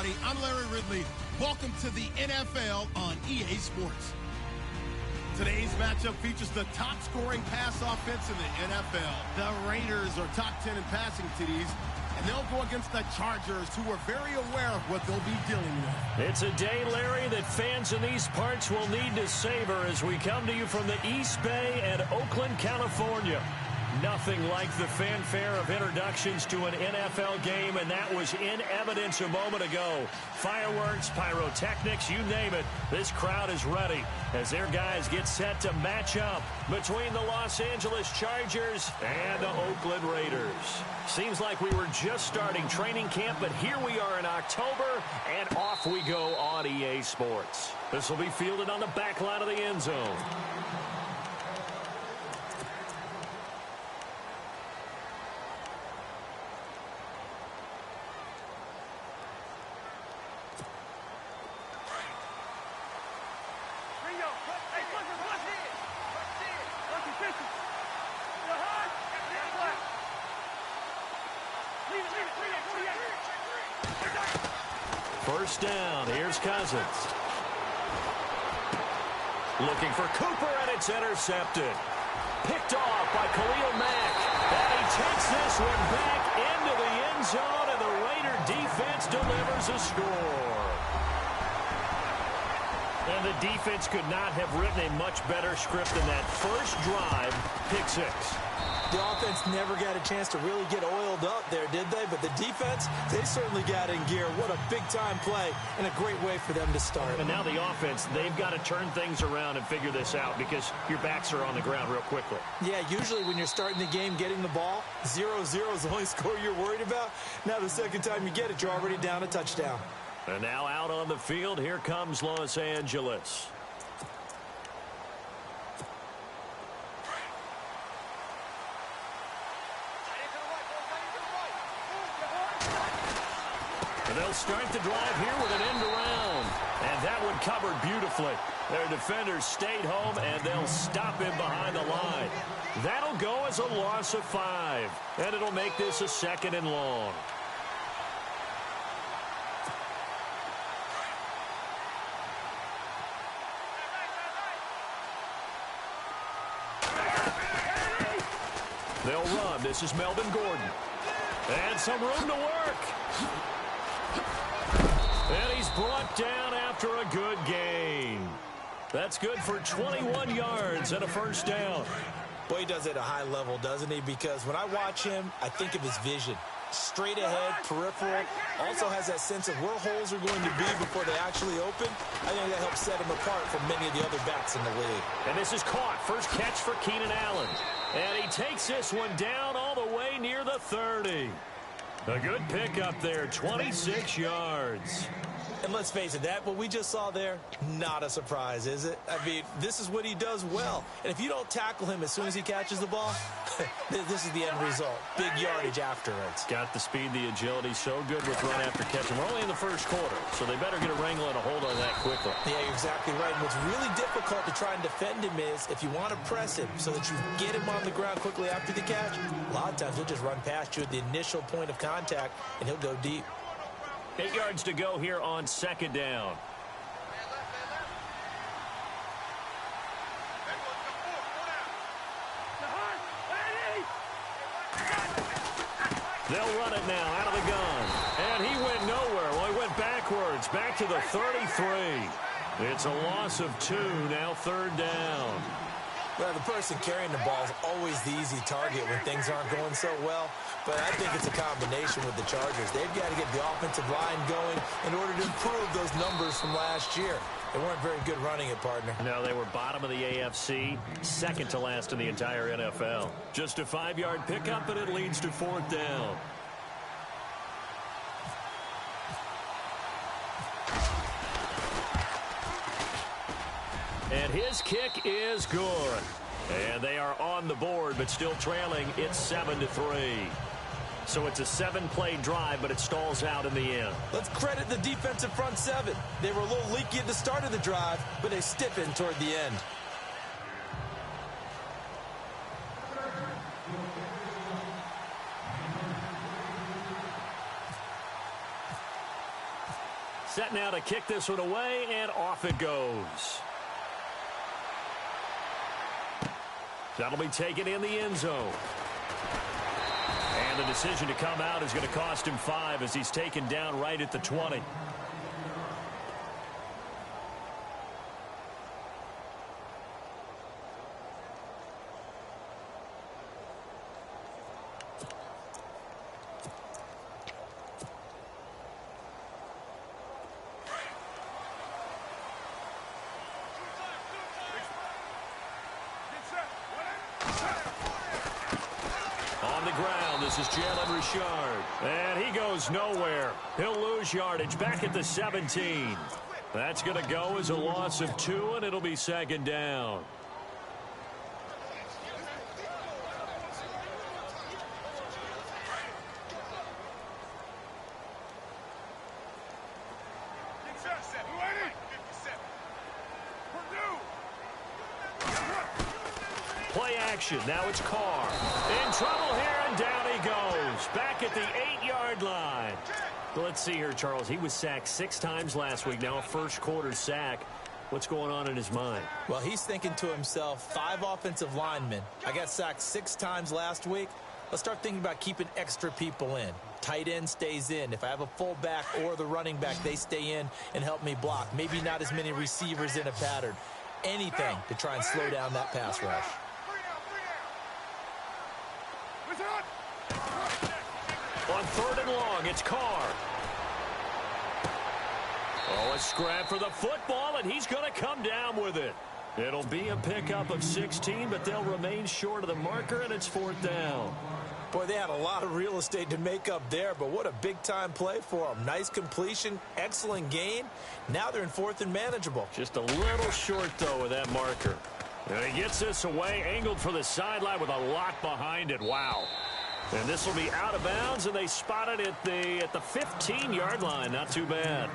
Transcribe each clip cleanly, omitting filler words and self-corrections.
everybody. I'm Larry Ridley. Welcome to the NFL on EA Sports. Today's matchup features the top-scoring pass offense in the NFL. The Raiders are top 10 in passing TDs, and they'll go against the Chargers, who are very aware of what they'll be dealing with. It's a day, Larry, that fans in these parts will need to savor as we come to you from the East Bay and Oakland, California. Nothing like the fanfare of introductions to an NFL game, and that was in evidence a moment ago. Fireworks, pyrotechnics, you name it. This crowd is ready as their guys get set to match up between the Los Angeles Chargers and the Oakland Raiders. Seems like we were just starting training camp, but here we are in October, and off we go on EA Sports. This will be fielded on the back line of the end zone. First down, here's Cousins. Looking for Cooper, and it's intercepted. Picked off by Khalil Mack. And he takes this one back into the end zone, and the Raider defense delivers a score. And the defense could not have written a much better script than that. First drive, pick six. The offense never got a chance to really get oiled up there, did they? But the defense, they certainly got in gear. What a big-time play and a great way for them to start. And now the offense, they've got to turn things around and figure this out because your backs are on the ground real quickly. Yeah, usually when you're starting the game getting the ball, 0-0 is the only score you're worried about. Now the second time you get it, you're already down a touchdown. And now out on the field, here comes Los Angeles. They'll start the drive here with an end around. And that one covered beautifully. Their defenders stayed home, and they'll stop him behind the line. That'll go as a loss of 5. And it'll make this a 2nd and long. They'll run. This is Melvin Gordon. And some room to work. And he's brought down after a good gain. That's good for 21 yards and a first down. Boy, he does it at a high level, doesn't he? Because when I watch him, I think of his vision. Straight ahead, peripheral. Also has that sense of where holes are going to be before they actually open. I think that helps set him apart from many of the other backs in the league. And this is caught. First catch for Keenan Allen. And he takes this one down all the way near the 30. A good pickup there, 26 yards. And let's face it, that what we just saw there, not a surprise, is it? I mean, this is what he does well. And if you don't tackle him as soon as he catches the ball, this is the end result. Big yardage afterwards. Got the speed, the agility, so good with run after catch. And we're only in the first quarter, so they better get a wrangle and a hold on that quickly. Yeah, you're exactly right. And what's really difficult to try and defend him is if you want to press him so that you get him on the ground quickly after the catch, a lot of times he'll just run past you at the initial point of contact, and he'll go deep. 8 yards to go here on 2nd down. They'll run it now out of the gun. And he went nowhere. Well, he went backwards, back to the 33. It's a loss of 2, now 3rd down. Well, the person carrying the ball is always the easy target when things aren't going so well. But I think it's a combination with the Chargers. They've got to get the offensive line going in order to improve those numbers from last year. They weren't very good running it, partner. No, they were bottom of the AFC, 2nd to last in the entire NFL. Just a 5-yard pickup, and it leads to 4th down. And his kick is good. And they are on the board, but still trailing. It's 7-3. So it's a 7-play drive, but it stalls out in the end. Let's credit the defensive front 7. They were a little leaky at the start of the drive, but they stiffened toward the end. Set now to kick this one away, and off it goes. That'll be taken in the end zone. And the decision to come out is going to cost him 5 as he's taken down right at the 20. This is Jalen Richard. And he goes nowhere. He'll lose yardage back at the 17. That's going to go as a loss of 2, and it'll be second down. Play action. Now it's Carr. In trouble here, and down he goes. Back at the 8-yard line. Let's see here, Charles. He was sacked 6 times last week. Now a first-quarter sack. What's going on in his mind? Well, he's thinking to himself, 5 offensive linemen. I got sacked 6 times last week. Let's start thinking about keeping extra people in. Tight end stays in. If I have a fullback or the running back, they stay in and help me block. Maybe not as many receivers in a pattern. Anything to try and slow down that pass rush. On 3rd and long, it's Carr. Oh, a scrap for the football, and he's going to come down with it. It'll be a pickup of 16, but they'll remain short of the marker, and it's 4th down. Boy, they had a lot of real estate to make up there, but what a big-time play for them. Nice completion, excellent gain. Now they're in 4th and manageable. Just a little short, though, with that marker. And he gets this away, angled for the sideline with a lot behind it. Wow. And this will be out of bounds, and they spot it at the 15-yard line. Not too bad.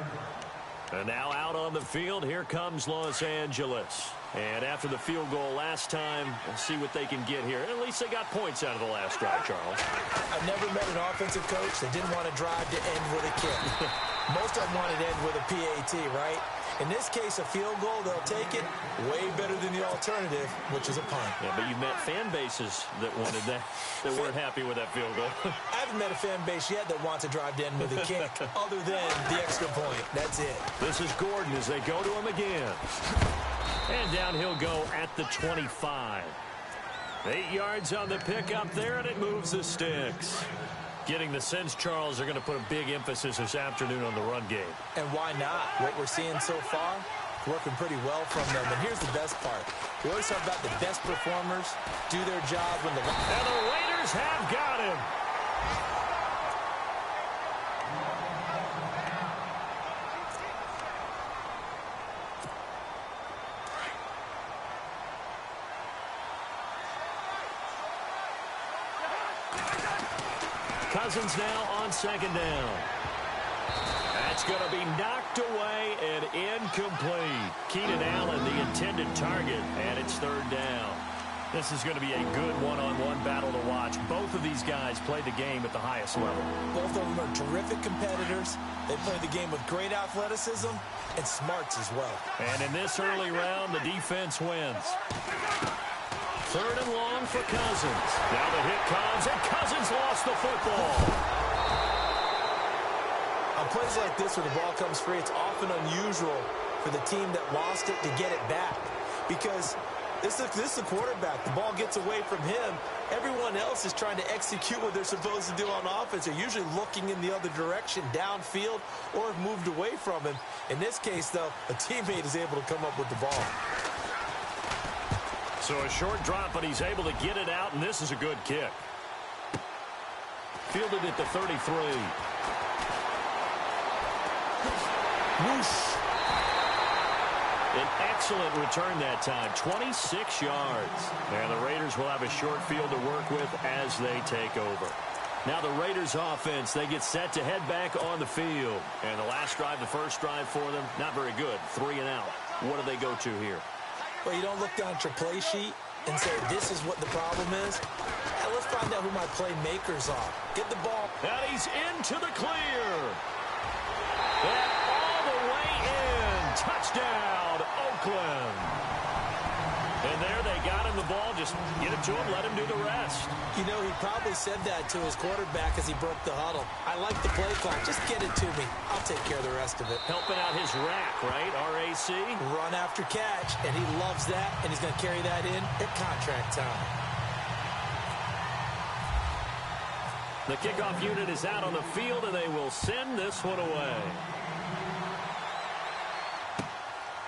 And now out on the field, here comes Los Angeles. And after the field goal last time, we'll see what they can get here. At least they got points out of the last drive, Charles. I've never met an offensive coach that didn't want to drive to end with a kick. Most of them wanted to end with a PAT, right? In this case, a field goal, they'll take it way better than the alternative, which is a punt. Yeah, but you've met fan bases that wanted that weren't happy with that field goal. I haven't met a fan base yet that wants to drive to end with a kick other than the extra point. That's it. This is Gordon as they go to him again. And down he'll go at the 25. 8 yards on the pickup there, and it moves the sticks. Getting the sense, Charles, they're going to put a big emphasis this afternoon on the run game. And why not? What we're seeing so far, working pretty well from them. And here's the best part. We always talk about the best performers do their job when the... And the Raiders have got him. Cousins now on 2nd down. That's going to be knocked away and incomplete. Keenan Allen, the intended target, and it's 3rd down. This is going to be a good one-on-one battle to watch. Both of these guys play the game at the highest level. Both of them are terrific competitors. They play the game with great athleticism and smarts as well. And in this early round, the defense wins. 3rd and long for Cousins. Now the hit comes, and Cousins lost the football. On plays like this where the ball comes free, it's often unusual for the team that lost it to get it back. Because this is the quarterback. The ball gets away from him. Everyone else is trying to execute what they're supposed to do on offense. They're usually looking in the other direction, downfield, or have moved away from him. In this case, though, a teammate is able to come up with the ball. So a short drop, but he's able to get it out, and this is a good kick. Fielded at the 33. Whoosh. An excellent return that time, 26 yards. And the Raiders will have a short field to work with as they take over. Now the Raiders offense, they get set to head back on the field. And the last drive, the first drive for them, not very good, 3 and out. What do they go to here? Well, you don't look down at your play sheet and say, this is what the problem is. Let's find out who my playmakers are. Get the ball. And he's into the clear. And all the touchdown, Oakland. And there they got him the ball. Just get it to him, let him do the rest. You know, he probably said that to his quarterback as he broke the huddle. I like the play call. Just get it to me. I'll take care of the rest of it. Helping out his rack, right? RAC. Run after catch, and he loves that, and he's going to carry that in at contract time. The kickoff unit is out on the field, and they will send this one away.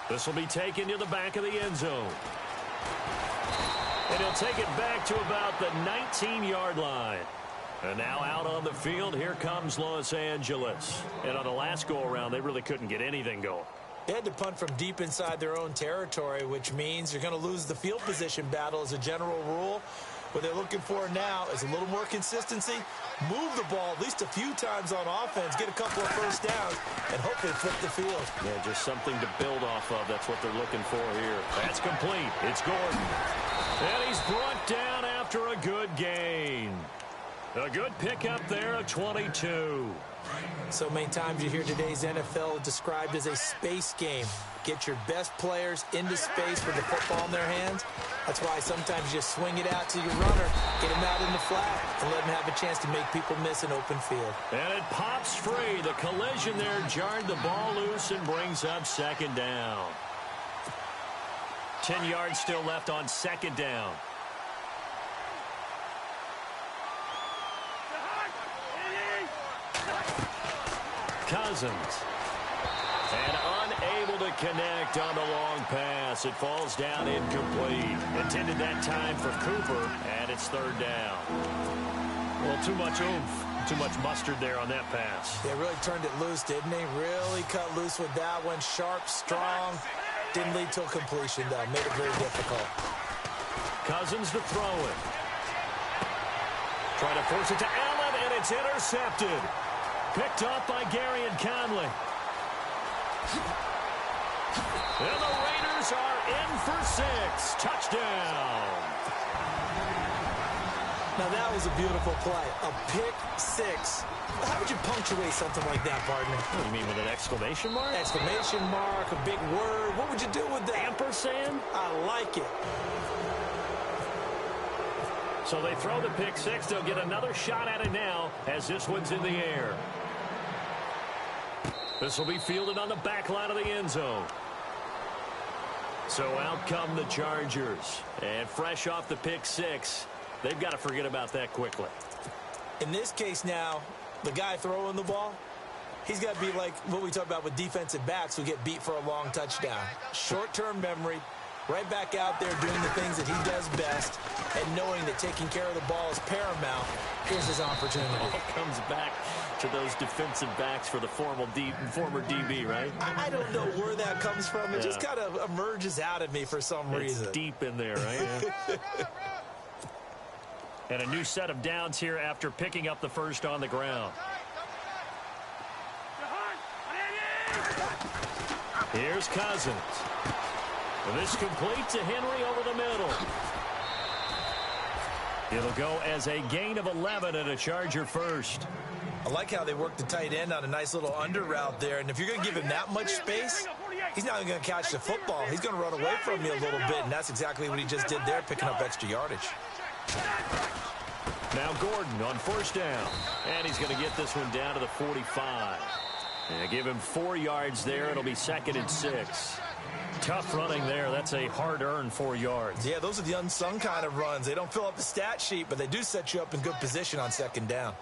This will be taken to the back of the end zone. And he'll take it back to about the 19-yard line. And now out on the field, here comes Los Angeles. And on the last go-around, they really couldn't get anything going. They had to punt from deep inside their own territory, which means you're going to lose the field position battle as a general rule. What they're looking for now is a little more consistency, move the ball at least a few times on offense, get a couple of first downs, and hopefully flip the field. Yeah, just something to build off of. That's what they're looking for here. That's complete. It's Gordon. And he's brought down after a good gain. A good pickup there of 22. So many times you hear today's NFL described as a space game. Get your best players into space with the football in their hands. That's why sometimes you just swing it out to your runner, get him out in the flat, and let him have a chance to make people miss an open field. And it pops free. The collision there jarred the ball loose and brings up second down. 10 yards still left on second down. Cousins. And unable to connect on the long pass. It falls down incomplete. Intended that time for Cooper, and it's third down. Well, too much oomph, too much mustard there on that pass. They really turned it loose, didn't they? Really cut loose with that one. Sharp, strong. Didn't lead to a completion, though. Made it very difficult. Cousins to throw it. Trying to force it to Allen, and it's intercepted. Picked up by Gary and Conley. And the Raiders are in for 6. Touchdown. Now, that was a beautiful play. A pick 6. How would you punctuate something like that, partner? What do you mean, with an exclamation mark? Exclamation mark, a big word. What would you do with that? Ampersand? I like it. So they throw the pick 6. They'll get another shot at it now as this one's in the air. This will be fielded on the back line of the end zone. So out come the Chargers. And fresh off the pick 6, they've got to forget about that quickly. In this case now, the guy throwing the ball, he's got to be like what we talk about with defensive backs who get beat for a long touchdown. Short-term memory, right back out there doing the things that he does best, and knowing that taking care of the ball is paramount. Here's his opportunity. All comes back to those defensive backs for the former DB, right? I don't know where that comes from. It just kind of emerges out of me for some reason. It's deep in there, right? Yeah. And a new set of downs here after picking up the first on the ground. Here's Cousins. This complete to Henry over the middle. It'll go as a gain of 11 and a Charger first. I like how they work the tight end on a nice little under route there. And if you're going to give him that much space, he's not even going to catch the football. He's going to run away from you a little bit, and that's exactly what he just did there, picking up extra yardage. Now Gordon on first down. And he's going to get this one down to the 45. And give him 4 yards there. It'll be 2nd and 6. Tough running there. That's a hard-earned 4 yards. Yeah, those are the unsung kind of runs. They don't fill up the stat sheet, but they do set you up in good position on second down.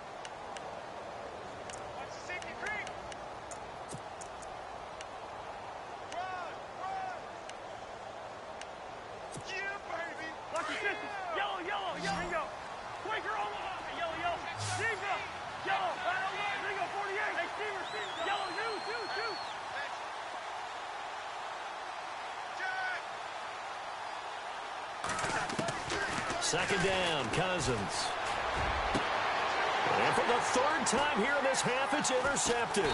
Second down, Cousins. And for the third time here in this half, it's intercepted.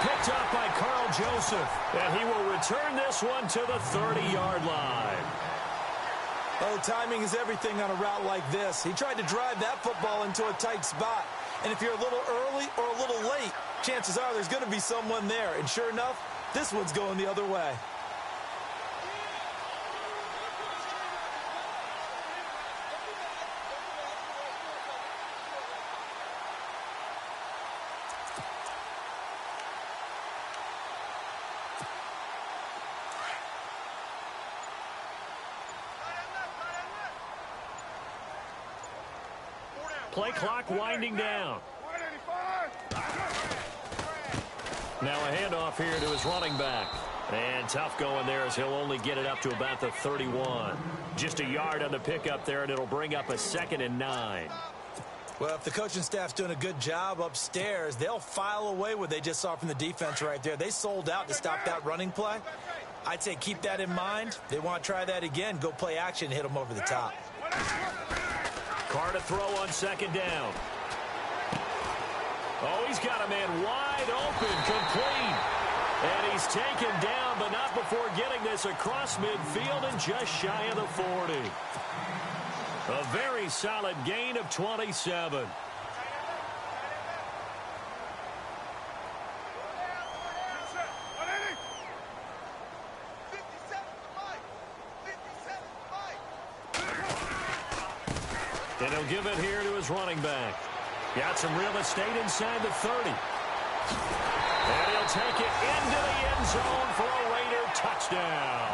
Picked up by Carl Joseph. And he will return this one to the 30-yard line. Oh, timing is everything on a route like this. He tried to drive that football into a tight spot. And if you're a little early or a little late, chances are there's going to be someone there. And sure enough, This one's going the other way. Play clock winding down. Now a handoff here to his running back. And tough going there as he'll only get it up to about the 31. Just a yard on the pickup there, and it'll bring up a 2nd and 9. Well, if the coaching staff's doing a good job upstairs, they'll file away what they just saw from the defense right there. They sold out to stop that running play. I'd say keep that in mind. They want to try that again. Go play action and hit them over the top. Carr to throw on 2nd down. Oh, he's got a man wide open, complete. And he's taken down, but not before getting this across midfield and just shy of the 40. A very solid gain of 27. And he'll give it here to his running back. Got some real estate inside the 30. And he'll take it into the end zone for a Raider touchdown.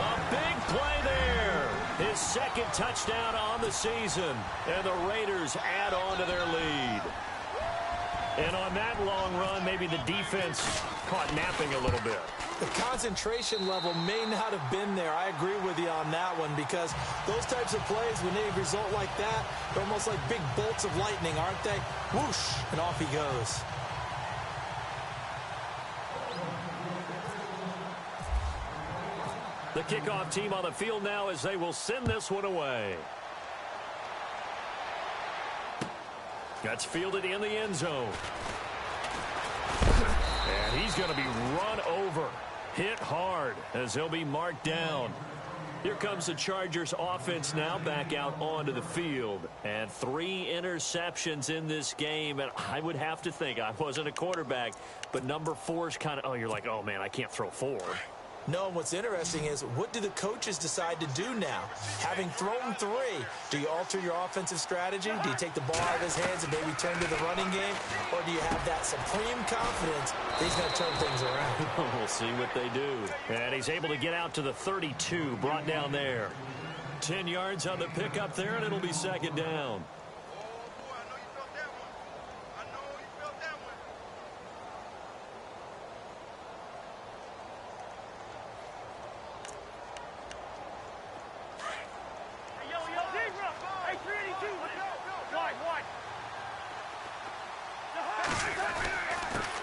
A big play there. His 2nd touchdown on the season. And the Raiders add on to their lead. And on that long run, maybe the defense caught napping a little bit. The concentration level may not have been there. I agree with you on that one because those types of plays, when they result like that, they're almost like big bolts of lightning, aren't they? Whoosh, and off he goes. The kickoff team on the field now as they will send this one away. That's fielded in the end zone. And he's going to be run over, hit hard as he'll be marked down. Here comes the Chargers offense now back out onto the field. And 3 interceptions in this game. And I would have to think, I wasn't a quarterback, but number 4 is kind of, oh, you're like, oh, man, I can't throw 4. No, and what's interesting is what do the coaches decide to do now? Having thrown 3, do you alter your offensive strategy? Do you take the ball out of his hands and maybe turn to the running game? Or do you have that supreme confidence that he's going to turn things around? We'll see what they do. And he's able to get out to the 32, brought down there. 10 yards on the pickup there, and it'll be 2nd down.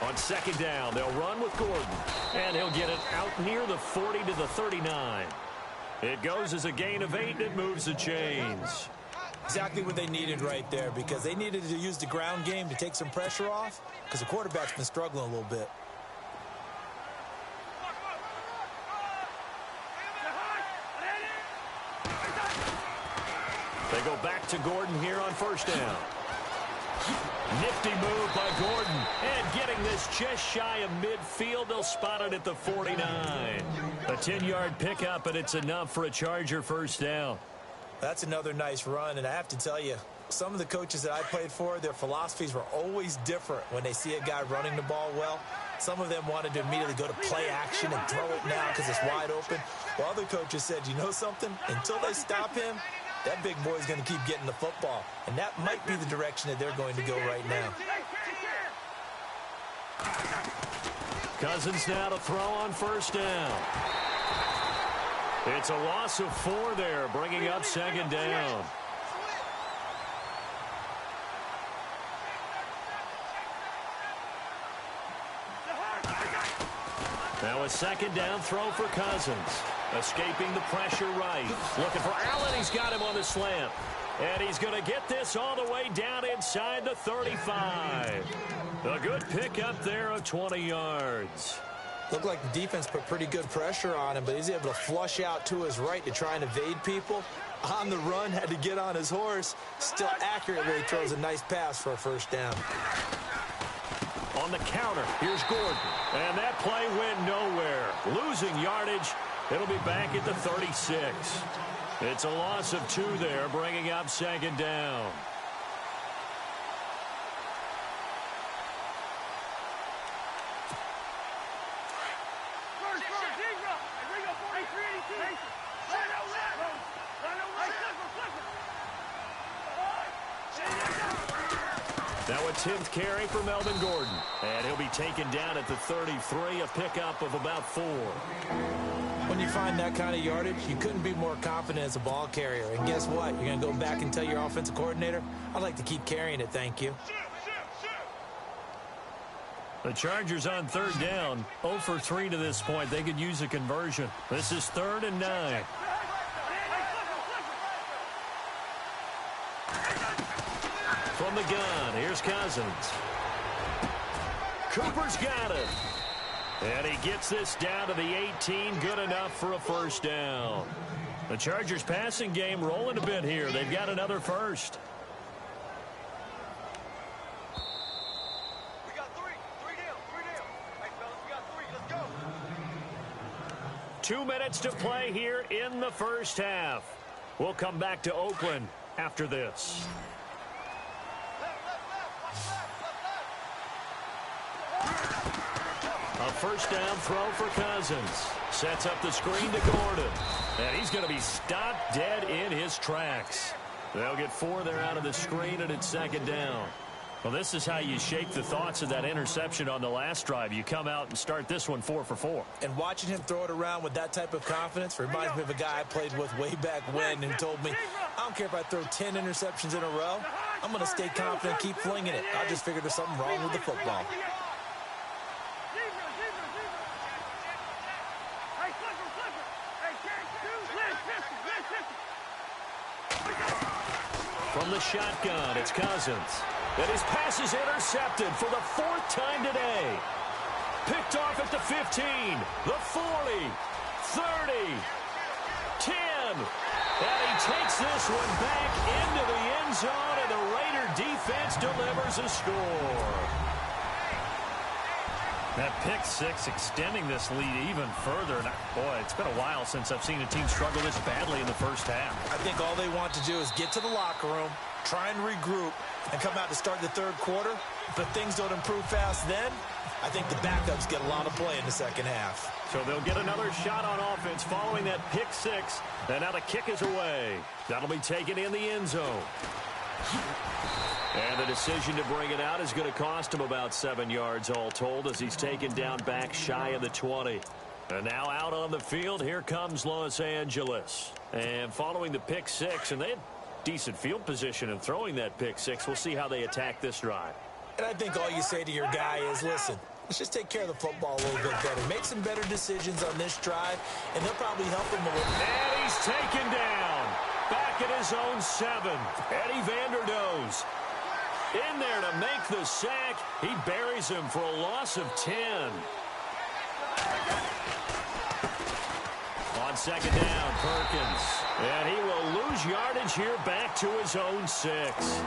On 2nd down, they'll run with Gordon. And he'll get it out near the 40 to the 39. It goes as a gain of 8, and it moves the chains. Exactly what they needed right there because they needed to use the ground game to take some pressure off because the quarterback's been struggling a little bit. They go back to Gordon here on 1st down. Nifty move by Gordon. And getting this just shy of midfield. They'll spot it at the 49. A 10-yard pickup, and it's enough for a Charger 1st down. That's another nice run, and I have to tell you, some of the coaches that I played for, their philosophies were always different when they see a guy running the ball well. Some of them wanted to immediately go to play action and throw it now because it's wide open. While other coaches said, you know something? Until they stop him, that big boy's going to keep getting the football. And that might be the direction that they're going to go right now. Cousins now to throw on 1st down. It's a loss of 4 there, bringing up 2nd down. Now a 2nd down throw for Cousins. Escaping the pressure right. Looking for Allen. He's got him on the slant. And he's going to get this all the way down inside the 35. A good pickup there of 20 yards. Looked like the defense put pretty good pressure on him, but he's able to flush out to his right to try and evade people. On the run, had to get on his horse. Still accurately throws a nice pass for a 1st down. on the counter. Here's Gordon. And that play went nowhere. Losing yardage. It'll be back at the 36. It's a loss of 2 there, bringing up second down. Now a 10th carry for Melvin Gordon. And he'll be taken down at the 33, a pickup of about 4. When you find that kind of yardage, you couldn't be more confident as a ball carrier. And guess what? You're going to go back and tell your offensive coordinator, I'd like to keep carrying it, thank you. The Chargers on 3rd down, 0 for 3 to this point. They could use a conversion. This is 3rd and 9. From the gun, here's Cousins. Cooper's got it. And he gets this down to the 18, good enough for a first down. The Chargers passing game rolling a bit here. They've got another first. We got 3 down. Hey, fellas, we got 3. Let's go. 2 minutes to play here in the first half. We'll come back to Oakland after this. A first down throw for Cousins. Sets up the screen to Gordon. And he's going to be stopped dead in his tracks. They'll get 4 there out of the screen, and it's second down. Well, this is how you shape the thoughts of that interception on the last drive. You come out and start this one 4 for 4. And watching him throw it around with that type of confidence reminds me of a guy I played with way back when and told me, I don't care if I throw 10 interceptions in a row. I'm going to stay confident and keep flinging it. I just figured there's something wrong with the football. From the shotgun, it's Cousins. And his pass is intercepted for the 4th time today. Picked off at the 15, the 40, 30, 10. And he takes this one back into the end zone, and the Raider defense delivers a score. That pick 6 extending this lead even further. And boy, it's been a while since I've seen a team struggle this badly in the first half. I think all they want to do is get to the locker room, try and regroup, and come out to start the 3rd quarter. But things don't improve fast then. I think the backups get a lot of play in the second half. So they'll get another shot on offense following that pick 6. And now the kick is away. That'll be taken in the end zone. And the decision to bring it out is going to cost him about 7 yards all told as he's taken down back shy of the 20. And now out on the field, here comes Los Angeles. And following the pick 6, and they had decent field position in throwing that pick 6. We'll see how they attack this drive. And I think all you say to your guy is, listen, let's just take care of the football a little bit better. Make some better decisions on this drive, and they'll probably help him a little. And he's taken down. Back at his own 7. Eddie Vanderdoes in there to make the sack. He buries him for a loss of 10. On second down, Perkins. And he will lose yardage here back to his own 6.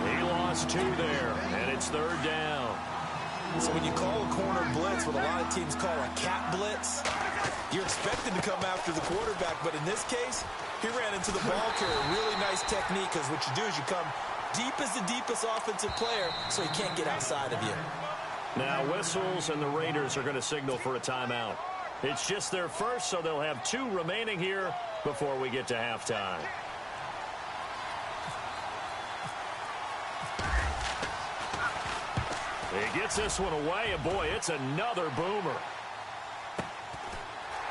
He lost 2 there, and it's 3rd down. So when you call a corner blitz, what a lot of teams call a cat blitz, you're expected to come after the quarterback. But in this case, he ran into the ball carrier. Really nice technique, because what you do is you come deep as the deepest offensive player, so he can't get outside of you. Now whistles, and the Raiders are going to signal for a timeout. It's just their first, so they'll have 2 remaining here before we get to halftime. He gets this one away, and boy, it's another boomer.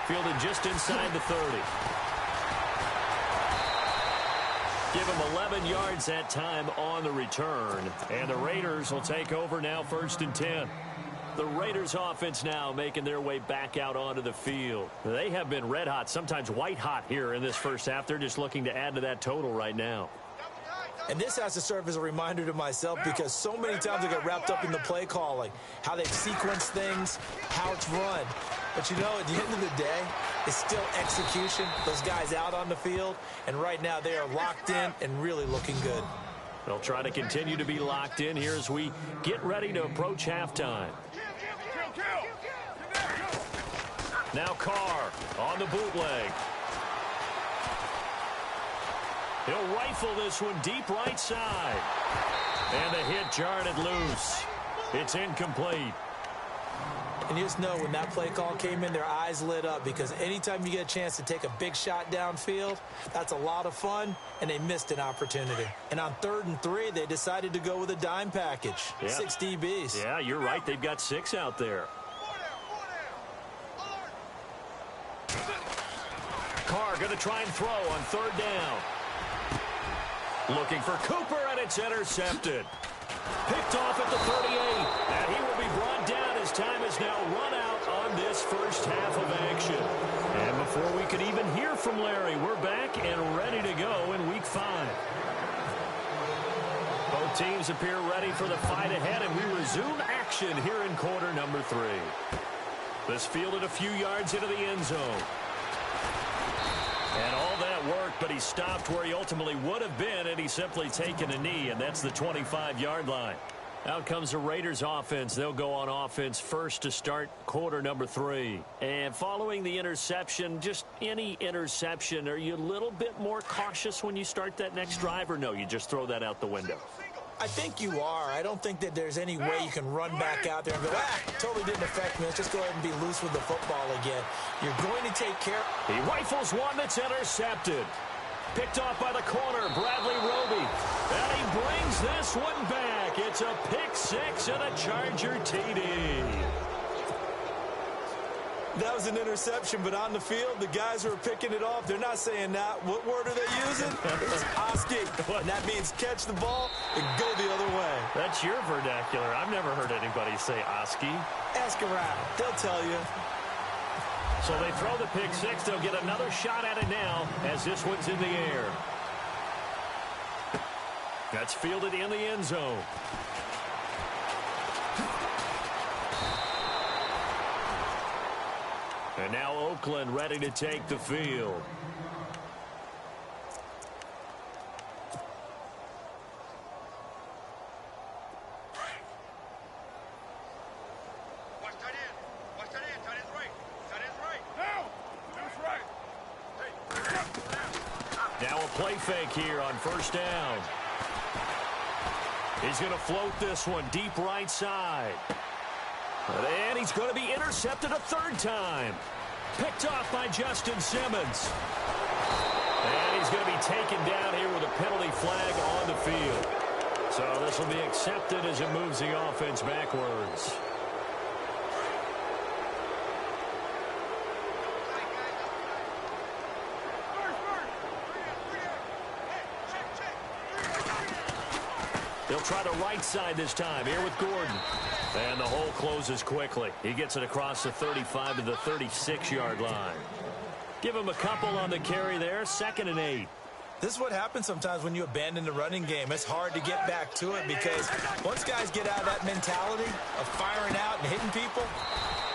Fielded just inside the 30. Give him 11 yards that time on the return. And the Raiders will take over now 1st and 10. The Raiders offense now making their way back out onto the field. They have been red hot, sometimes white hot here in this first half. They're just looking to add to that total right now. And this has to serve as a reminder to myself, because so many times I get wrapped up in the play calling, how they sequence things, how it's run. But, you know, at the end of the day, it's still execution. Those guys out on the field, and right now they are locked in and really looking good. They'll try to continue to be locked in here as we get ready to approach halftime. Now Carr on the bootleg. He'll rifle this one deep right side. And the hit jarred it loose. It's incomplete. And you just know when that play call came in, their eyes lit up, because anytime you get a chance to take a big shot downfield, that's a lot of fun, and they missed an opportunity. And on 3rd and 3, they decided to go with a dime package. Yeah. 6 DBs. Yeah, you're right. They've got 6 out there. Carr going to try and throw on 3rd down. Looking for Cooper, and it's intercepted. Picked off at the 38, and he will be brought down as time is now run out on this first half of action. And before we could even hear from Larry, we're back and ready to go in Week 5. Both teams appear ready for the fight ahead, and we resume action here in quarter number 3. This fielded a few yards into the end zone. And all that worked, but he stopped where he ultimately would have been, and he's simply taken a knee, and that's the 25-yard line. Out comes the Raiders offense. They'll go on offense first to start quarter number 3. And following the interception, just any interception, are you a little bit more cautious when you start that next drive, or no, you just throw that out the window? I think you are. I don't think that there's any way you can run back out there and go, totally didn't affect me. Let's just go ahead and be loose with the football again. You're going to take care. He rifles one that's intercepted. Picked off by the corner, Bradley Roby. And he brings this one back. It's a pick 6 and a Charger TD. That was an interception, but on the field, the guys who are picking it off, they're not saying that. What word are they using? It's Oski. And that means catch the ball and go the other way. That's your vernacular. I've never heard anybody say Oski. Ask around. They'll tell you. So they throw the pick 6. They'll get another shot at it now as this one's in the air. That's fielded in the end zone. And now Oakland ready to take the field. Watch tight end. Watch tight end. Tight end's right. Tight end's right. Now! That's right. Hey. Now a play fake here on 1st down. He's going to float this one deep right side. And he's going to be intercepted a 3rd time. Picked off by Justin Simmons. And he's going to be taken down here with a penalty flag on the field. So this will be accepted as it moves the offense backwards. They'll try the right side this time here with Gordon. And the hole closes quickly. He gets it across the 35 to the 36-yard line. Give him a couple on the carry there. 2nd and 8. This is what happens sometimes when you abandon the running game. It's hard to get back to it because once guys get out of that mentality of firing out and hitting people,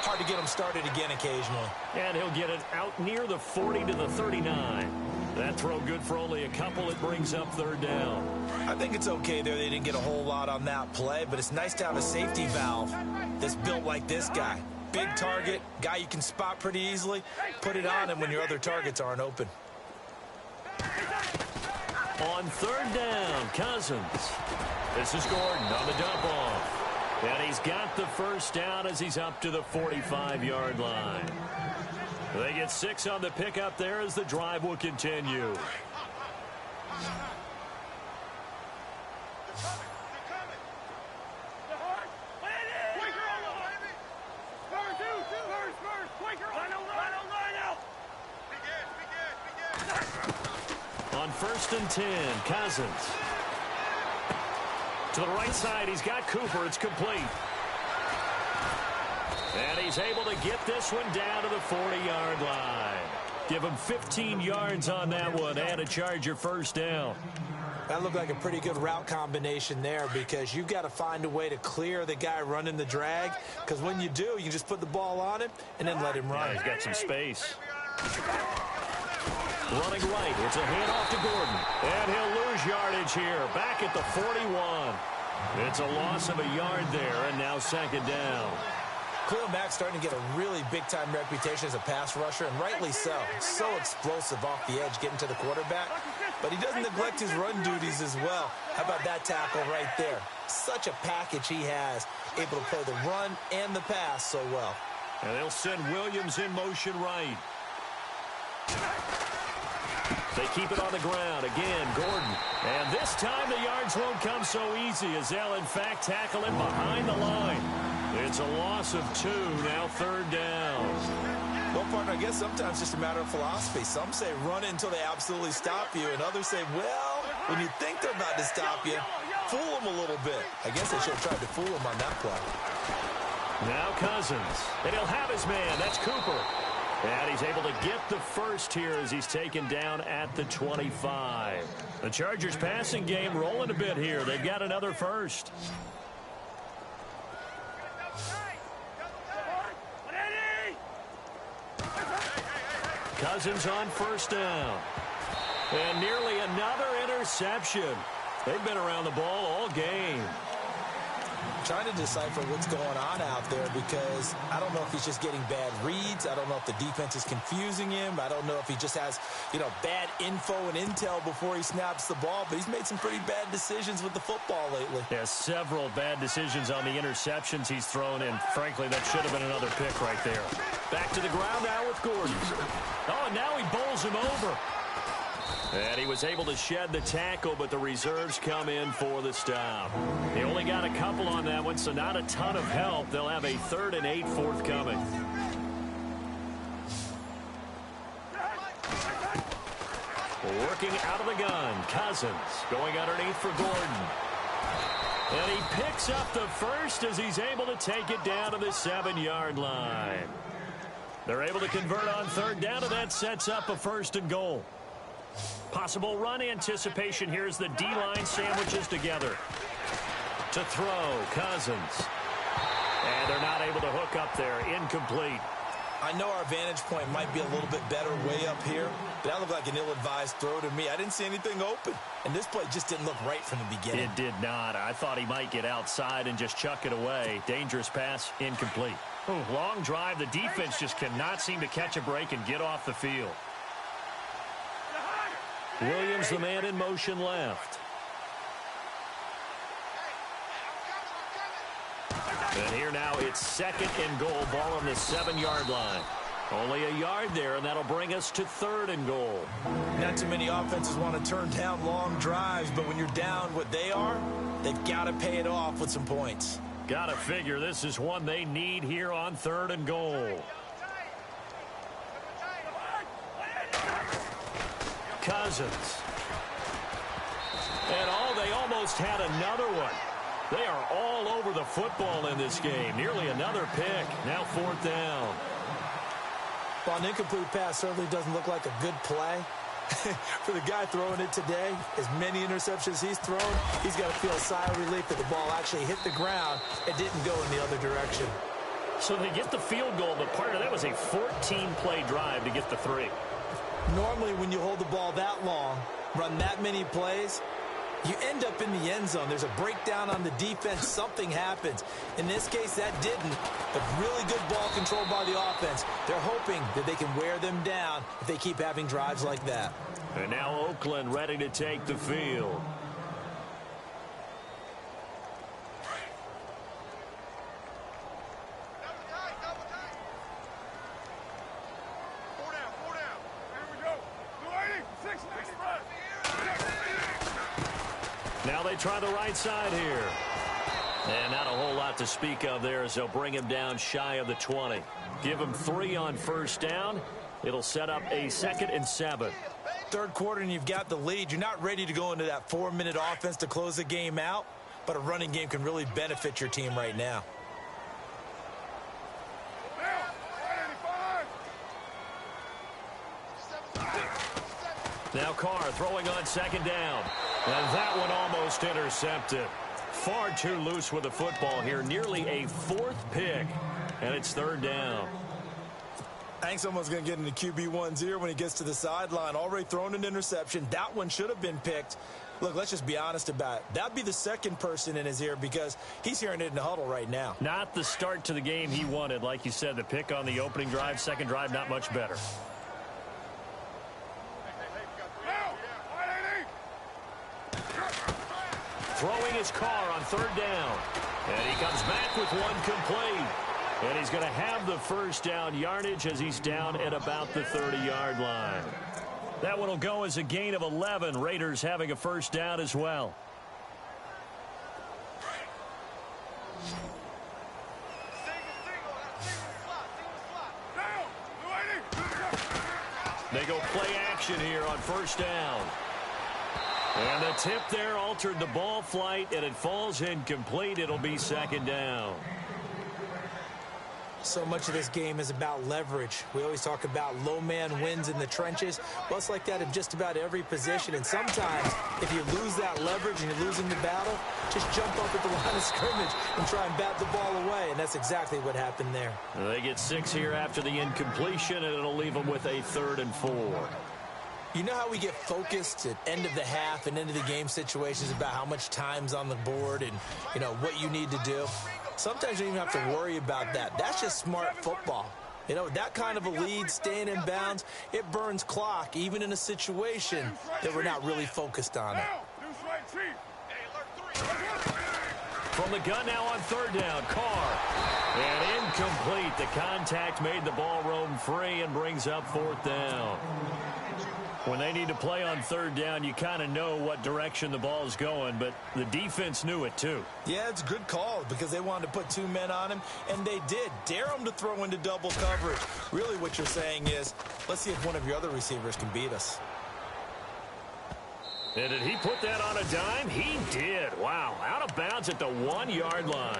hard to get them started again occasionally. And he'll get it out near the 40 to the 39. That throw good for only a couple. It brings up 3rd down. I think it's okay there. They didn't get a whole lot on that play, but it's nice to have a safety valve that's built like this guy. Big target, guy you can spot pretty easily. Put it on him when your other targets aren't open. On 3rd down, Cousins. This is Gordon on the dump off. And he's got the 1st down as he's up to the 45-yard line. They get 6 on the pickup there as the drive will continue. On 1st and 10, Cousins. To the right side, he's got Cooper. It's complete. And he's able to get this one down to the 40-yard line. Give him 15 yards on that one and a Charger 1st down. That looked like a pretty good route combination there because you've got to find a way to clear the guy running the drag, because when you do, you just put the ball on him and then let him run. Yeah, he's got some space. Running right. It's a handoff to Gordon. And he'll lose yardage here. Back at the 41. It's a loss of a yard there, and now second down. Khalil Mack's starting to get a really big-time reputation as a pass rusher, and rightly so. So explosive off the edge getting to the quarterback. But he doesn't neglect his run duties as well. How about that tackle right there? Such a package he has, able to play the run and the pass so well. And they'll send Williams in motion right. They keep it on the ground. Again, Gordon. And this time the yards won't come so easy as they'll, in fact, tackle him behind the line. It's a loss of 2, now third down. Well, partner, I guess sometimes it's just a matter of philosophy. Some say run it until they absolutely stop you, and others say, well, when you think they're about to stop you, fool them a little bit. I guess they should have tried to fool him on that play. Now Cousins, and he'll have his man. That's Cooper. And he's able to get the first here as he's taken down at the 25. The Chargers passing game rolling a bit here. They've got another first. Cousins on first down. And nearly another interception. They've been around the ball all game. Trying to decipher what's going on out there because I don't know if he's just getting bad reads. I don't know if the defense is confusing him. I don't know if he just has, bad info and intel before he snaps the ball. But he's made some pretty bad decisions with the football lately. Yeah, several bad decisions on the interceptions he's thrown, and frankly, that should have been another pick right there. Back to the ground now with Gordon. Oh, and now he bowls him over. And he was able to shed the tackle, but the reserves come in for the stop. They only got a couple on that one, so not a ton of help. They'll have a 3rd and 8 forthcoming. Working out of the gun. Cousins going underneath for Gordon. And he picks up the first as he's able to take it down to the 7-yard line. They're able to convert on 3rd down, and that sets up a 1st and goal. Possible run anticipation here as the D-line sandwiches together. To throw, Cousins. And they're not able to hook up there. Incomplete. I know our vantage point might be a little bit better way up here, but that looked like an ill-advised throw to me. I didn't see anything open, and this play just didn't look right from the beginning. It did not. I thought he might get outside and just chuck it away. Dangerous pass, incomplete. Long drive. The defense just cannot seem to catch a break and get off the field. Williams, the man in motion left. And here now it's 2nd and goal. Ball on the 7-yard line. Only a yard there, and that'll bring us to 3rd and goal. Not too many offenses want to turn down long drives, but when you're down what they are, they've got to pay it off with some points. Got to figure this is one they need here on 3rd and goal. Cousins. And they almost had another one. They are all over the football in this game. Nearly another pick. Now 4th down. Well, an incomplete pass certainly doesn't look like a good play. For the guy throwing it today, as many interceptions he's thrown, he's got to feel a sigh of relief that the ball actually hit the ground and didn't go in the other direction. So they get the field goal, but part of that was a 14-play drive to get the 3. Normally, when you hold the ball that long, run that many plays, you end up in the end zone. There's a breakdown on the defense. Something happens. In this case, that didn't. But really good ball control by the offense. They're hoping that they can wear them down if they keep having drives like that. And now Oakland ready to take the field. Now they try the right side here. And not a whole lot to speak of there as they'll bring him down shy of the 20. Give him 3 on 1st down. It'll set up a 2nd and 7. 3rd quarter and you've got the lead. You're not ready to go into that 4-minute offense to close the game out, but a running game can really benefit your team right now. Now Carr throwing on 2nd down. And that one almost intercepted. Far too loose with the football here. Nearly a 4th pick. And it's 3rd down. I think someone's going to get into QB1's ear when he gets to the sideline. Already thrown an interception. That one should have been picked. Look, let's just be honest about it. That'd be the second person in his ear because he's hearing it in the huddle right now. Not the start to the game he wanted. Like you said, the pick on the opening drive, second drive, not much better. Throwing his car on third down. And he comes back with one complete. And he's going to have the first down yardage as he's down at about the 30-yard line. That one will go as a gain of 11. Raiders having a first down as well. They go play action here on first down. And the tip there altered the ball flight, and it falls incomplete. It'll be second down. So much of this game is about leverage. We always talk about low man wins in the trenches. Well, it's like that in just about every position. And sometimes, if you lose that leverage and you're losing the battle, just jump up at the line of scrimmage and try and bat the ball away. And that's exactly what happened there. They get 6 here after the incompletion, and it'll leave them with a 3rd and 4. You know how we get focused at end of the half and end of the game situations about how much time's on the board and, you know, what you need to do? Sometimes you don't even have to worry about that. That's just smart football. You know, that kind of a lead, staying in bounds, it burns clock, even in a situation that we're not really focused on it. From the gun now on third down, Carr. And incomplete. The contact made the ball roam free and brings up 4th down. When they need to play on third down, you kind of know what direction the ball's going, but the defense knew it too. Yeah, it's a good call because they wanted to put 2 men on him, and they did. Dare him to throw into double coverage. Really what you're saying is, let's see if one of your other receivers can beat us. And did he put that on a dime? He did. Wow, out of bounds at the 1-yard line.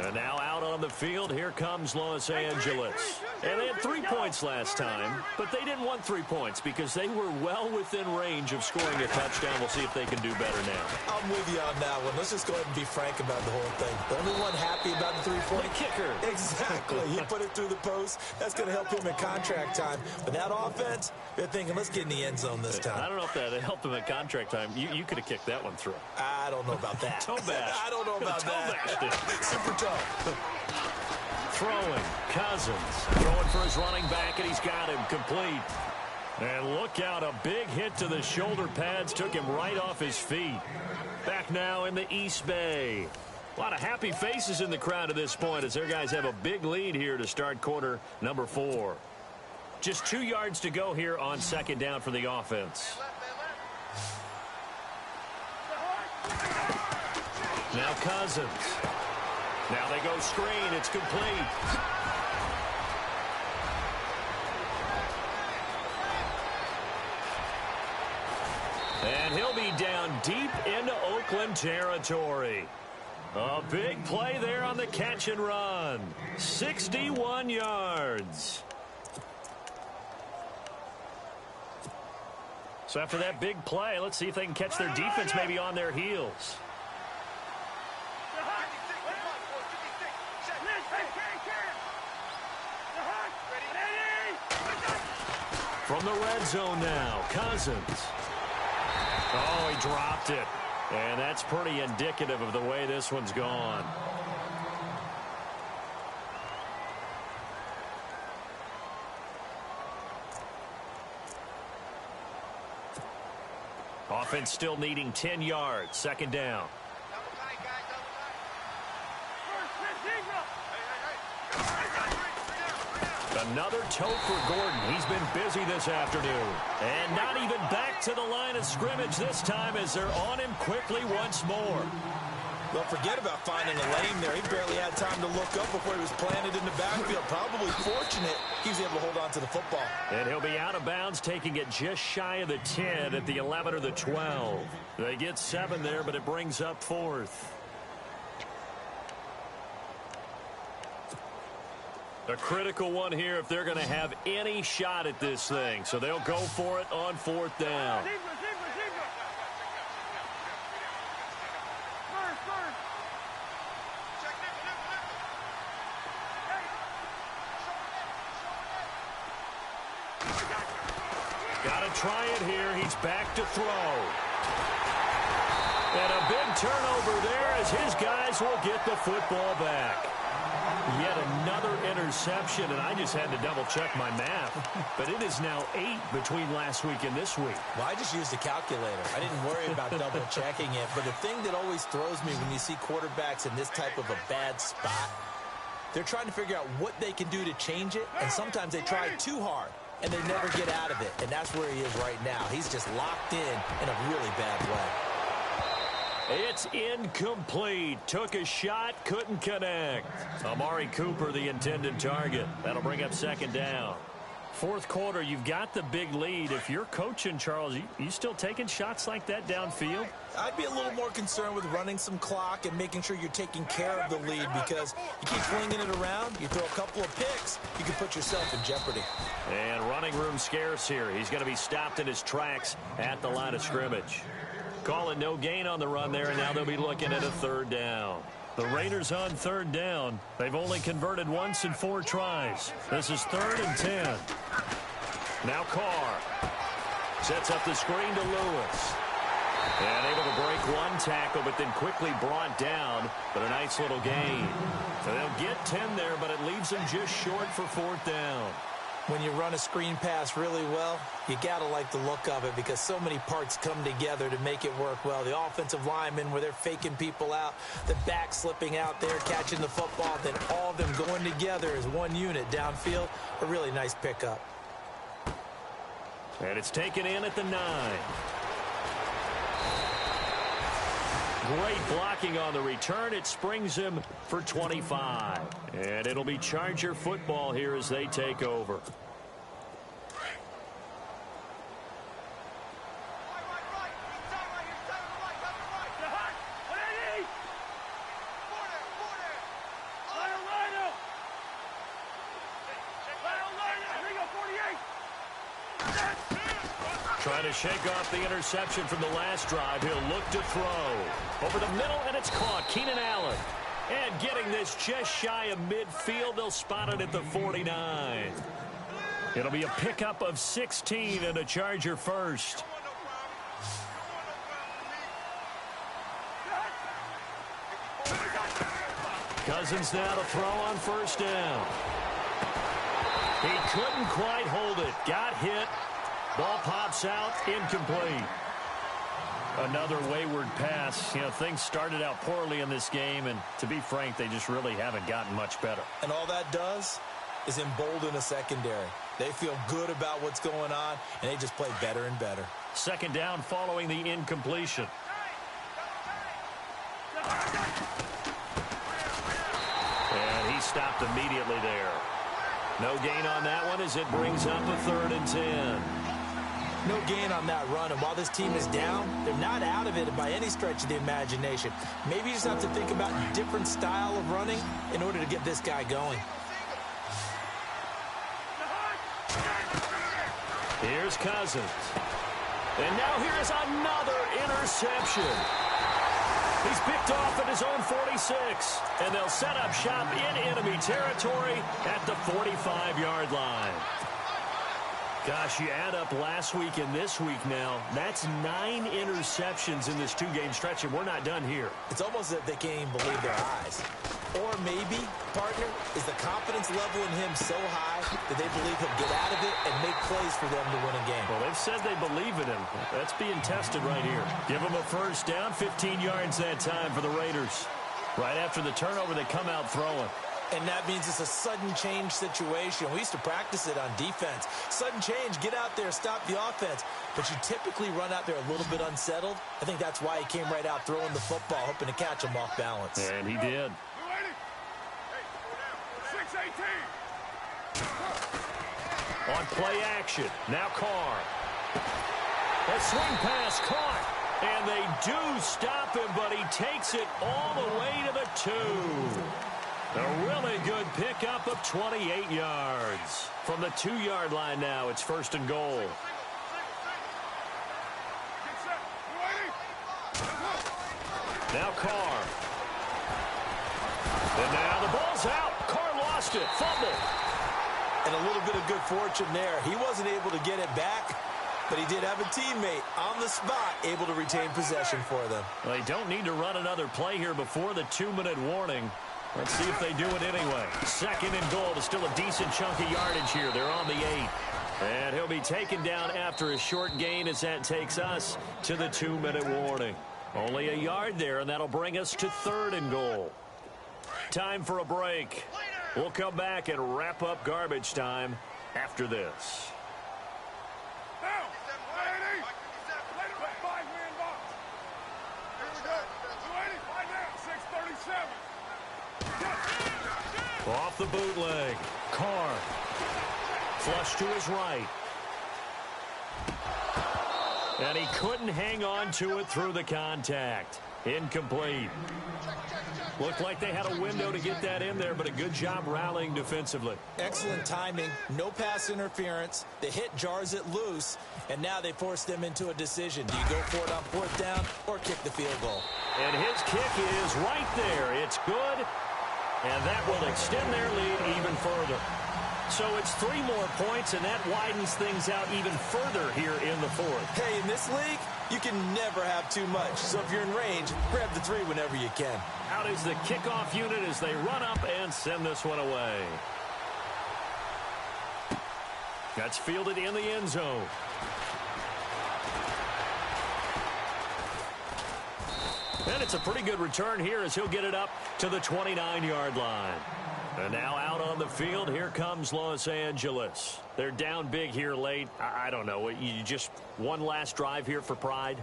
And now out on the field, here comes Los Angeles. And they had 3 points last time, but they didn't want 3 points because they were well within range of scoring a touchdown. We'll see if they can do better now. I'm with you on that one. Let's just go ahead and be frank about the whole thing. The only one happy about the 3-point kicker. Exactly. He put it through the post. That's going to help him in contract time. But that offense, they're thinking, let's get in the end zone this time. I don't know if that helped him at contract time. You could have kicked that one through. I don't know about that. Toe bash. I don't know about that. Super tough. Throwing, Cousins. Throwing for his running back, and he's got him complete. And look out, a big hit to the shoulder pads took him right off his feet. Back now in the East Bay. A lot of happy faces in the crowd at this point as their guys have a big lead here to start quarter number 4. Just 2 yards to go here on second down for the offense. Now Cousins. Now they go screen. It's complete. And he'll be down deep into Oakland territory. A big play there on the catch and run. 61 yards. So after that big play, let's see if they can catch their defense maybe on their heels. From the red zone now, Cousins. Oh, he dropped it. And that's pretty indicative of the way this one's gone. Offense still needing 10 yards. Second down. Another tote for Gordon. He's been busy this afternoon. And not even back to the line of scrimmage this time as they're on him quickly once more. Well, forget about finding a lane there. He barely had time to look up before he was planted in the backfield. Probably fortunate he was able to hold on to the football. And he'll be out of bounds, taking it just shy of the 10 at the 11 or the 12. They get 7 there, but it brings up 4th. A critical one here if they're going to have any shot at this thing. So they'll go for it on 4th down. to try it here. He's back to throw. And a big turnover there as his guys will get the football back. Yet another interception, and I just had to double-check my math. But it is now 8 between last week and this week. Well, I just used a calculator. I didn't worry about double-checking it. But the thing that always throws me when you see quarterbacks in this type of a bad spot, they're trying to figure out what they can do to change it, and sometimes they try too hard, and they never get out of it. And that's where he is right now. He's just locked in a really bad way. It's incomplete. Took a shot, couldn't connect. Amari Cooper, the intended target. That'll bring up second down. Fourth quarter, you've got the big lead. If you're coaching, Charles, you still taking shots like that downfield? I'd be a little more concerned with running some clock and making sure you're taking care of the lead, because you keep flinging it around, you throw a couple of picks, you can put yourself in jeopardy. And running room scarce here. He's going to be stopped in his tracks at the line of scrimmage. Call it no gain on the run there, and now they'll be looking at a third down. The Raiders on third down. They've only converted once in 4 tries. This is 3rd and 10. Now Carr sets up the screen to Lewis. And able to break one tackle, but then quickly brought down. But a nice little gain. So they'll get 10 there, but it leaves them just short for 4th down. When you run a screen pass really well, you got to like the look of it, because so many parts come together to make it work well. The offensive linemen, where they're faking people out, the back slipping out there, catching the football, then all of them going together as one unit downfield. A really nice pickup. And it's taken in at the 9. Great blocking on the return. It springs him for 25. And it'll be Charger football here as they take over. Trying to shake off the interception from the last drive. He'll look to throw. Over the middle, and it's caught. Keenan Allen. And getting this just shy of midfield. They'll spot it at the 49. It'll be a pickup of 16 and a Charger first. Cousins now to throw on first down. He couldn't quite hold it. Got hit. Ball pops out, incomplete. Another wayward pass. You know, things started out poorly in this game, and to be frank, they just really haven't gotten much better. And all that does is embolden a secondary. They feel good about what's going on, and they just play better and better. Second down following the incompletion. And he stopped immediately there. No gain on that one as it brings up a 3rd and 10. No gain on that run, and while this team is down, they're not out of it by any stretch of the imagination. Maybe you just have to think about a different style of running in order to get this guy going. Here's Cousins. And now here's another interception. He's picked off at his own 46, and they'll set up shop in enemy territory at the 45-yard line. Gosh, you add up last week and this week now, that's 9 interceptions in this 2-game stretch, and we're not done here. It's almost as if they can't even believe their eyes. Or maybe, partner, is the confidence level in him so high that they believe he'll get out of it and make plays for them to win a game. Well, they've said they believe in him. That's being tested right here. Give him a first down, 15 yards that time for the Raiders. Right after the turnover, they come out throwing. And that means it's a sudden change situation. We used to practice it on defense. Sudden change, get out there, stop the offense. But you typically run out there a little bit unsettled. I think that's why he came right out throwing the football, hoping to catch him off balance. And he did. On play action, now Carr. A swing pass caught. And they do stop him, but he takes it all the way to the 2. A really good pickup of 28 yards. From the 2-yard line now, it's 1st and goal. Now Carr. And now the ball's out. Carr lost it. Fumble. And a little bit of good fortune there. He wasn't able to get it back. but he did have a teammate on the spot able to retain possession for them. Well, they don't need to run another play here before the 2-minute warning. Let's see if they do it anyway. 2nd and goal. There's still a decent chunk of yardage here. They're on the 8. And he'll be taken down after a short gain as that takes us to the 2-minute warning. Only a yard there, and that'll bring us to 3rd and goal. Time for a break. We'll come back and wrap up garbage time after this. Off the bootleg. Carr. Flush to his right. And he couldn't hang on to it through the contact. Incomplete. Looked like they had a window to get that in there, but a good job rallying defensively. Excellent timing. No pass interference. The hit jars it loose, and now they force them into a decision. Do you go for it on 4th down or kick the field goal? And his kick is right there. It's good, and that will extend their lead even further. So it's 3 more points, and that widens things out even further here in the 4th. Hey, in this league, you can never have too much. So if you're in range, grab the 3 whenever you can. Out is the kickoff unit as they run up and send this one away. That's fielded in the end zone. And it's a pretty good return here as he'll get it up to the 29-yard line. And now out on the field, here comes Los Angeles. They're down big here late. I don't know. You just one last drive here for pride?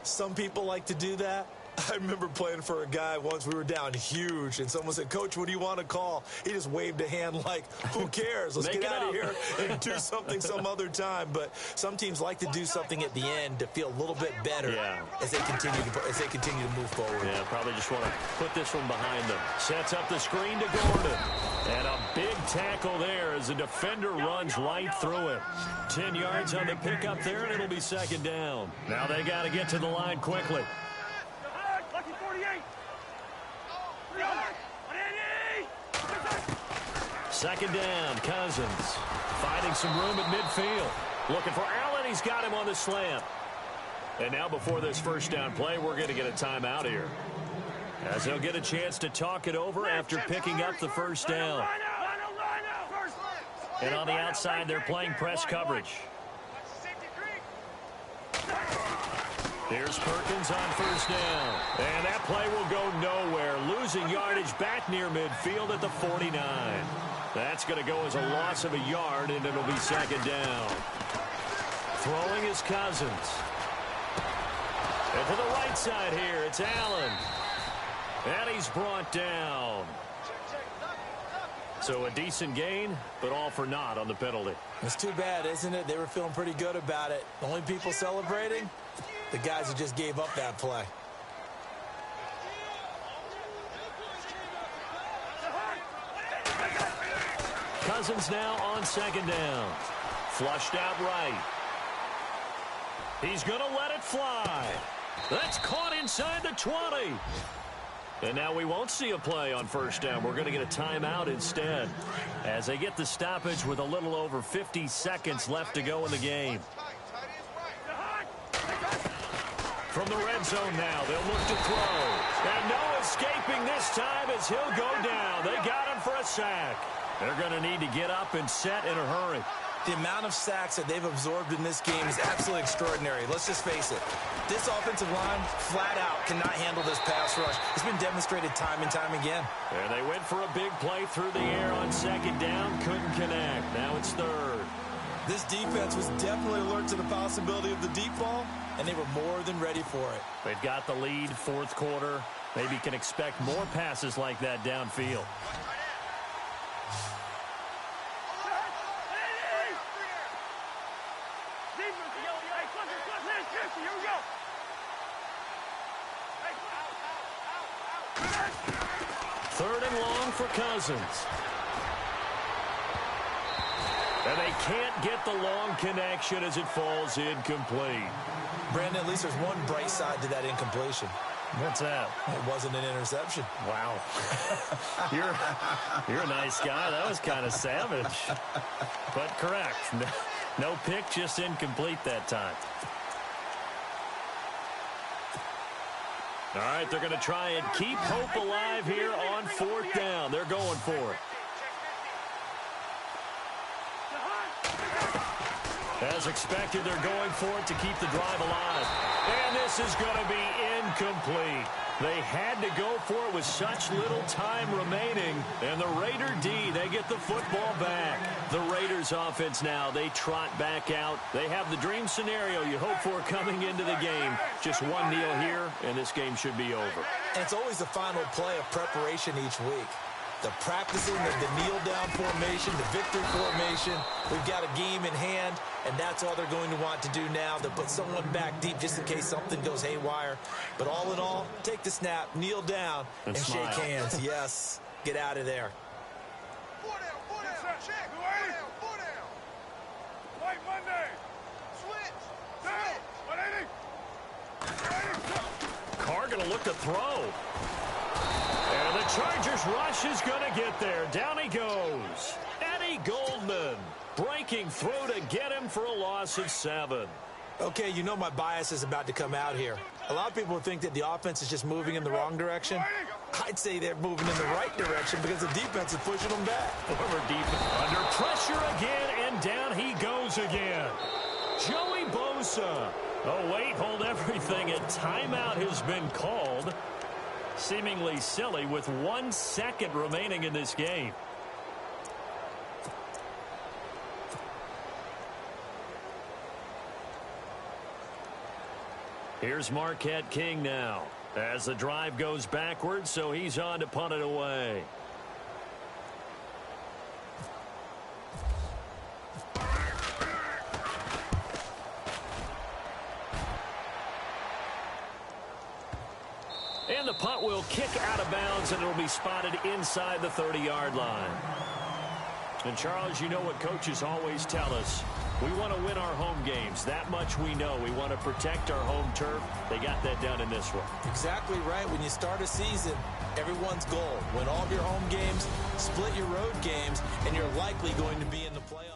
Some people like to do that. I remember playing for a guy once. We were down huge, and someone said, "Coach, what do you want to call?" He just waved a hand like, who cares? Let's get out of here and do something some other time. But some teams like to do something at the end to feel a little bit better as they continue to move forward. Yeah, probably just want to put this one behind them. Sets up the screen to Gordon. And a big tackle there as the defender runs right through it. 10 yards on the pickup there, and it'll be 2nd down. Now they got to get to the line quickly. 2nd down, Cousins. Finding some room at midfield. Looking for Allen. He's got him on the slant. And now before this 1st down play, we're going to get a timeout here, as he'll get a chance to talk it over after picking up the 1st down. And on the outside, they're playing press coverage. Here's Perkins on 1st down. And that play will go nowhere. Losing yardage back near midfield at the 49. That's going to go as a loss of a yard, and it'll be 2nd down. Throwing is Cousins. And to the right side here, it's Allen. And he's brought down. So a decent gain, but all for naught on the penalty. It's too bad, isn't it? They were feeling pretty good about it. The only people celebrating, the guys who just gave up that play. Cousins now on 2nd down. Flushed out right. He's going to let it fly. That's caught inside the 20. And now we won't see a play on 1st down. We're going to get a timeout instead, as they get the stoppage with a little over 50 seconds left to go in the game. From the red zone now, they'll look to throw. And no escaping this time as he'll go down. They got him for a sack. They're going to need to get up and set in a hurry. The amount of sacks that they've absorbed in this game is absolutely extraordinary. Let's just face it. This offensive line, flat out, cannot handle this pass rush. It's been demonstrated time and time again. And they went for a big play through the air on 2nd down. Couldn't connect. Now it's 3rd. This defense was definitely alert to the possibility of the deep ball, and they were more than ready for it. They've got the lead, 4th quarter. Maybe can expect more passes like that downfield. Third and long for Cousins. And they can't get the long connection as it falls incomplete. Brandon, at least there's one bright side to that incompletion. What's that? It wasn't an interception. Wow. You're a nice guy. That was kind of savage. But correct. No pick, just incomplete that time. All right, they're going to try and keep hope alive here on 4th down. They're going for it. As expected, they're going for it to keep the drive alive. And this is going to be incomplete. They had to go for it with such little time remaining. And the Raider D, they get the football back. The Raiders offense now, they trot back out. They have the dream scenario you hope for coming into the game. Just one kneel here, and this game should be over. And it's always the final play of preparation each week. The practicing of the kneel-down formation, the victory formation. We've got a game in hand, and that's all they're going to want to do now. They'll put someone back deep just in case something goes haywire. But all in all, take the snap, kneel down, and shake hands. Yes, get out of there. White Monday. Switch. 180. Carr going to look to throw. And the Chargers rush is going to get there. Down he goes. Eddie Goldman breaking through to get him for a loss of 7. Okay, you know my bias is about to come out here. A lot of people think that the offense is just moving in the wrong direction. I'd say they're moving in the right direction because the defense is pushing them back. Former defense under pressure again, and down he goes again. Joey Bosa. Oh, wait, hold everything. A timeout has been called. Seemingly silly with 1 second remaining in this game. Here's Marquette King now as the drive goes backwards, so he's on to punt it away. And the punt will kick out of bounds, and it'll be spotted inside the 30-yard line. And, Charles, you know what coaches always tell us. We want to win our home games. That much we know. We want to protect our home turf. They got that done in this one. Exactly right. When you start a season, everyone's goal. Win all of your home games, split your road games, and you're likely going to be in the playoffs.